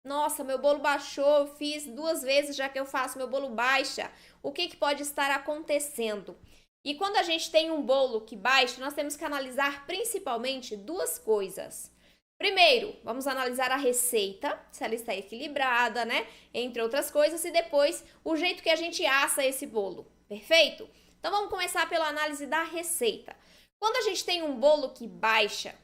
Nossa, meu bolo baixou, eu fiz 2 vezes já que eu faço, meu bolo baixa. O que pode estar acontecendo? E quando a gente tem um bolo que baixa, nós temos que analisar principalmente duas coisas. Primeiro, vamos analisar a receita, se ela está equilibrada, né? Entre outras coisas, e depois o jeito que a gente assa esse bolo. Perfeito? Então vamos começar pela análise da receita. Quando a gente tem um bolo que baixa,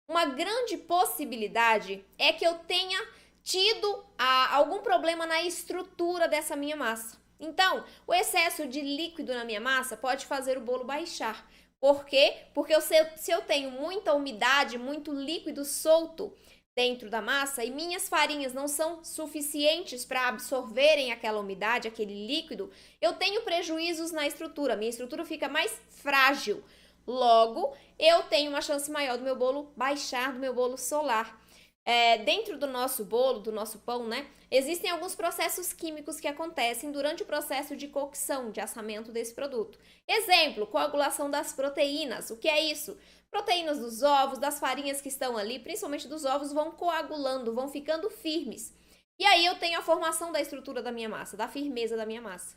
uma grande possibilidade é que eu tenha tido algum problema na estrutura dessa minha massa. Então, o excesso de líquido na minha massa pode fazer o bolo baixar. Por quê? Porque se eu tenho muita umidade, muito líquido solto dentro da massa e minhas farinhas não são suficientes para absorverem aquela umidade, aquele líquido, eu tenho prejuízos na estrutura. Minha estrutura fica mais frágil. Logo, eu tenho uma chance maior do meu bolo baixar, do meu bolo solar. Dentro do nosso bolo, do nosso pão, né? Existem alguns processos químicos que acontecem durante o processo de cocção, de assamento desse produto. Exemplo, coagulação das proteínas. O que é isso? Proteínas dos ovos, das farinhas que estão ali, principalmente dos ovos, vão coagulando, vão ficando firmes. E aí eu tenho a formação da estrutura da minha massa, da firmeza da minha massa.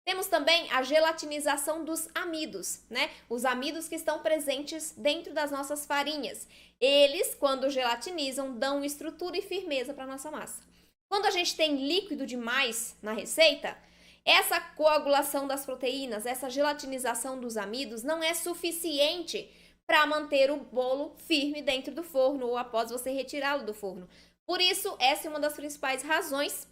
Temos também a gelatinização dos amidos, né? Os amidos que estão presentes dentro das nossas farinhas. Eles, quando gelatinizam, dão estrutura e firmeza para a nossa massa. Quando a gente tem líquido demais na receita, essa coagulação das proteínas, essa gelatinização dos amidos não é suficiente para manter o bolo firme dentro do forno ou após você retirá-lo do forno. Por isso, essa é uma das principais razões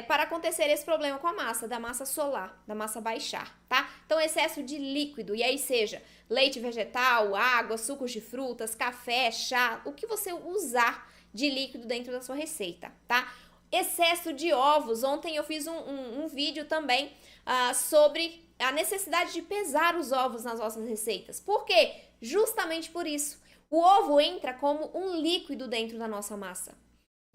para acontecer esse problema com a massa, da massa solar, da massa baixar, tá? Então, excesso de líquido, e aí seja leite vegetal, água, sucos de frutas, café, chá, o que você usar de líquido dentro da sua receita, tá? Excesso de ovos. Ontem eu fiz um vídeo também sobre a necessidade de pesar os ovos nas nossas receitas. Por quê? Justamente por isso. O ovo entra como um líquido dentro da nossa massa.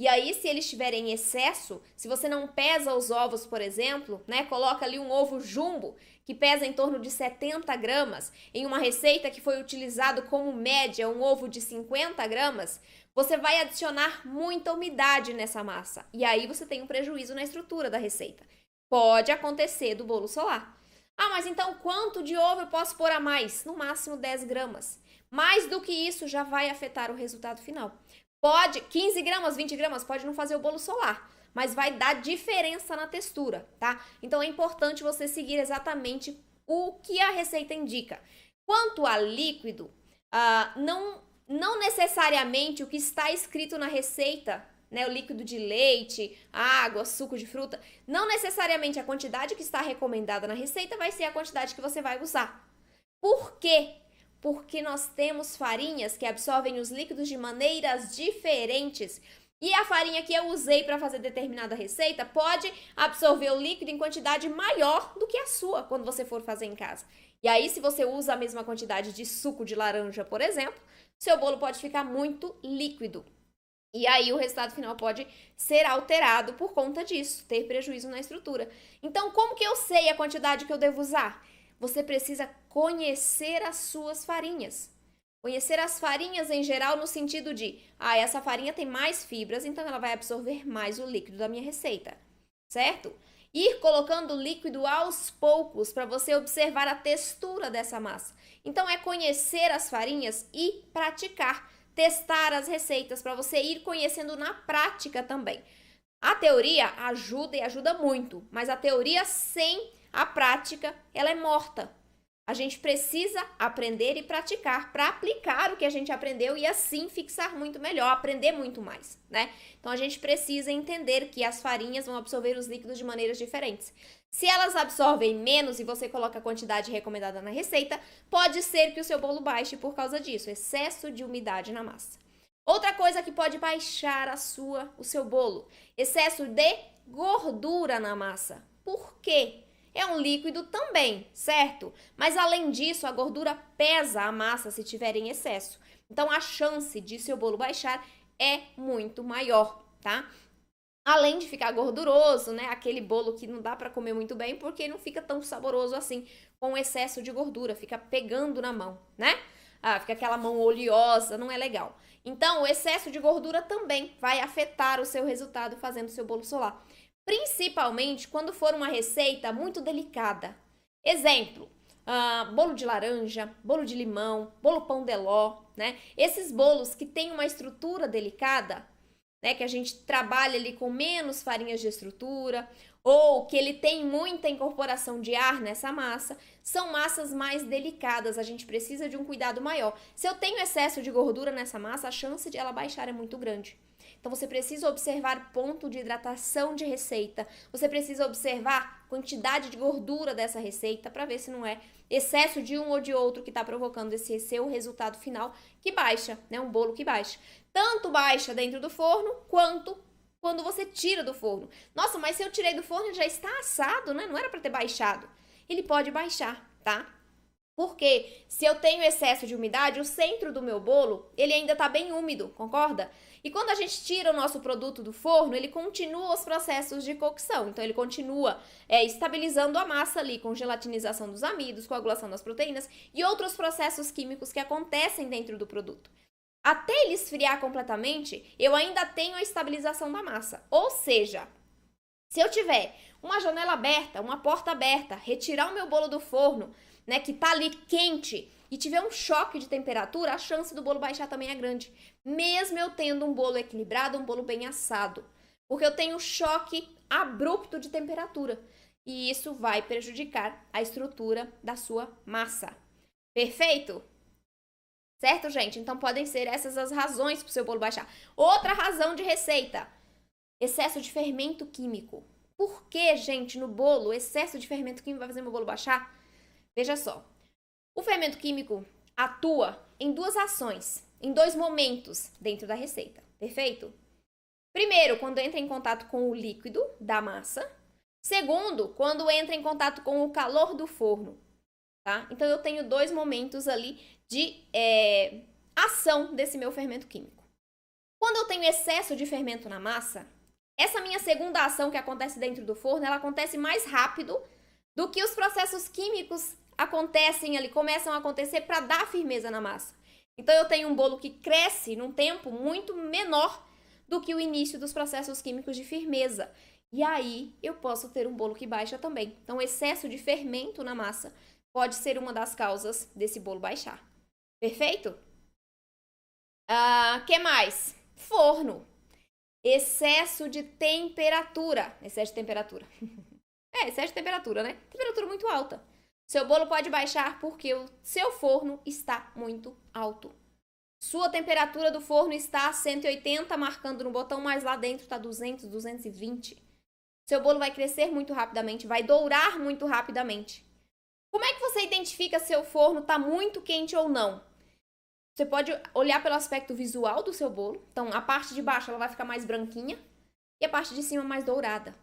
E aí, se eles tiverem excesso, se você não pesa os ovos, por exemplo, né? Coloca ali um ovo jumbo, que pesa em torno de 70 gramas, em uma receita que foi utilizado como média, um ovo de 50 gramas, você vai adicionar muita umidade nessa massa. E aí você tem um prejuízo na estrutura da receita. Pode acontecer do bolo solar. Ah, mas então quanto de ovo eu posso pôr a mais? No máximo 10 gramas. Mais do que isso já vai afetar o resultado final. Pode, 15 gramas, 20 gramas, pode não fazer o bolo solar, mas vai dar diferença na textura, tá? Então é importante você seguir exatamente o que a receita indica. Quanto a líquido, não necessariamente o que está escrito na receita, né, o líquido de leite, água, suco de fruta, não necessariamente a quantidade que está recomendada na receita vai ser a quantidade que você vai usar. Por quê? Porque nós temos farinhas que absorvem os líquidos de maneiras diferentes. E a farinha que eu usei para fazer determinada receita pode absorver o líquido em quantidade maior do que a sua quando você for fazer em casa. E aí, se você usa a mesma quantidade de suco de laranja, por exemplo, seu bolo pode ficar muito líquido. E aí o resultado final pode ser alterado por conta disso, ter prejuízo na estrutura. Então, como que eu sei a quantidade que eu devo usar? Você precisa conhecer as suas farinhas. Conhecer as farinhas em geral no sentido de, essa farinha tem mais fibras, então ela vai absorver mais o líquido da minha receita, certo? Ir colocando o líquido aos poucos para você observar a textura dessa massa. Então é conhecer as farinhas e praticar, testar as receitas para você ir conhecendo na prática também. A teoria ajuda e ajuda muito, mas a teoria sem a prática, ela é morta. A gente precisa aprender e praticar para aplicar o que a gente aprendeu e assim fixar muito melhor, aprender muito mais, né? Então a gente precisa entender que as farinhas vão absorver os líquidos de maneiras diferentes. Se elas absorvem menos e você coloca a quantidade recomendada na receita, pode ser que o seu bolo baixe por causa disso, excesso de umidade na massa. Outra coisa que pode baixar o seu bolo, excesso de gordura na massa. Por quê? É um líquido também, certo? Mas além disso, a gordura pesa a massa se tiver em excesso. Então a chance de seu bolo baixar é muito maior, tá? Além de ficar gorduroso, né? Aquele bolo que não dá para comer muito bem porque não fica tão saboroso assim com excesso de gordura, fica pegando na mão, né? Fica aquela mão oleosa, não é legal. Então, o excesso de gordura também vai afetar o seu resultado fazendo o seu bolo solar. Principalmente quando for uma receita muito delicada. Exemplo, bolo de laranja, bolo de limão, bolo pão de ló, né? Esses bolos que têm uma estrutura delicada, né? Que a gente trabalha ali com menos farinhas de estrutura, ou que ele tem muita incorporação de ar nessa massa, são massas mais delicadas, a gente precisa de um cuidado maior. Se eu tenho excesso de gordura nessa massa, a chance de ela baixar é muito grande. Então, você precisa observar ponto de hidratação de receita, você precisa observar quantidade de gordura dessa receita para ver se não é excesso de um ou de outro que está provocando esse seu resultado final que baixa, né? Um bolo que baixa. Tanto baixa dentro do forno, quanto quando você tira do forno. Nossa, mas se eu tirei do forno, ele já está assado, né? Não era para ter baixado. Ele pode baixar, tá? Porque se eu tenho excesso de umidade, o centro do meu bolo, ele ainda tá bem úmido, concorda? E quando a gente tira o nosso produto do forno, ele continua os processos de cocção. Então, ele continua estabilizando a massa ali, com gelatinização dos amidos, coagulação das proteínas e outros processos químicos que acontecem dentro do produto. Até ele esfriar completamente, eu ainda tenho a estabilização da massa. Ou seja, se eu tiver uma janela aberta, uma porta aberta, retirar o meu bolo do forno, né, que tá ali quente, e tiver um choque de temperatura, a chance do bolo baixar também é grande. Mesmo eu tendo um bolo equilibrado, um bolo bem assado. Porque eu tenho choque abrupto de temperatura. E isso vai prejudicar a estrutura da sua massa. Perfeito? Certo, gente? Então, podem ser essas as razões para o seu bolo baixar. Outra razão de receita: excesso de fermento químico. Por que, gente, no bolo, excesso de fermento químico vai fazer meu bolo baixar? Veja só. O fermento químico atua em duas ações, em dois momentos dentro da receita. Perfeito? Primeiro, quando entra em contato com o líquido da massa. Segundo, quando entra em contato com o calor do forno. Tá? Então, eu tenho dois momentos ali de ação desse meu fermento químico. Quando eu tenho excesso de fermento na massa, essa minha segunda ação que acontece dentro do forno, ela acontece mais rápido do que os processos químicos acontecem ali, começam a acontecer para dar firmeza na massa. Então, eu tenho um bolo que cresce num tempo muito menor do que o início dos processos químicos de firmeza. E aí, eu posso ter um bolo que baixa também. Então, o excesso de fermento na massa pode ser uma das causas desse bolo baixar. Perfeito? Que mais? Forno. Excesso de temperatura. Excesso de temperatura. Excesso de temperatura, né? Temperatura muito alta. Seu bolo pode baixar porque o seu forno está muito alto. Sua temperatura do forno está a 180, marcando no botão, mas lá dentro está 200, 220. Seu bolo vai crescer muito rapidamente, vai dourar muito rapidamente. Como é que você identifica se o forno está muito quente ou não? Você pode olhar pelo aspecto visual do seu bolo. Então, a parte de baixo ela vai ficar mais branquinha e a parte de cima mais dourada.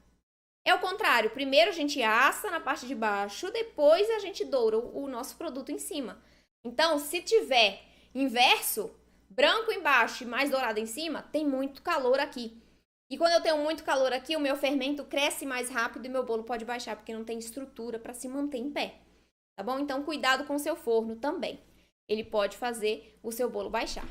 É o contrário. Primeiro a gente assa na parte de baixo, depois a gente doura o nosso produto em cima. Então, se tiver inverso, branco embaixo e mais dourado em cima, tem muito calor aqui. E quando eu tenho muito calor aqui, o meu fermento cresce mais rápido e meu bolo pode baixar, porque não tem estrutura para se manter em pé. Tá bom? Então, cuidado com o seu forno também. Ele pode fazer o seu bolo baixar.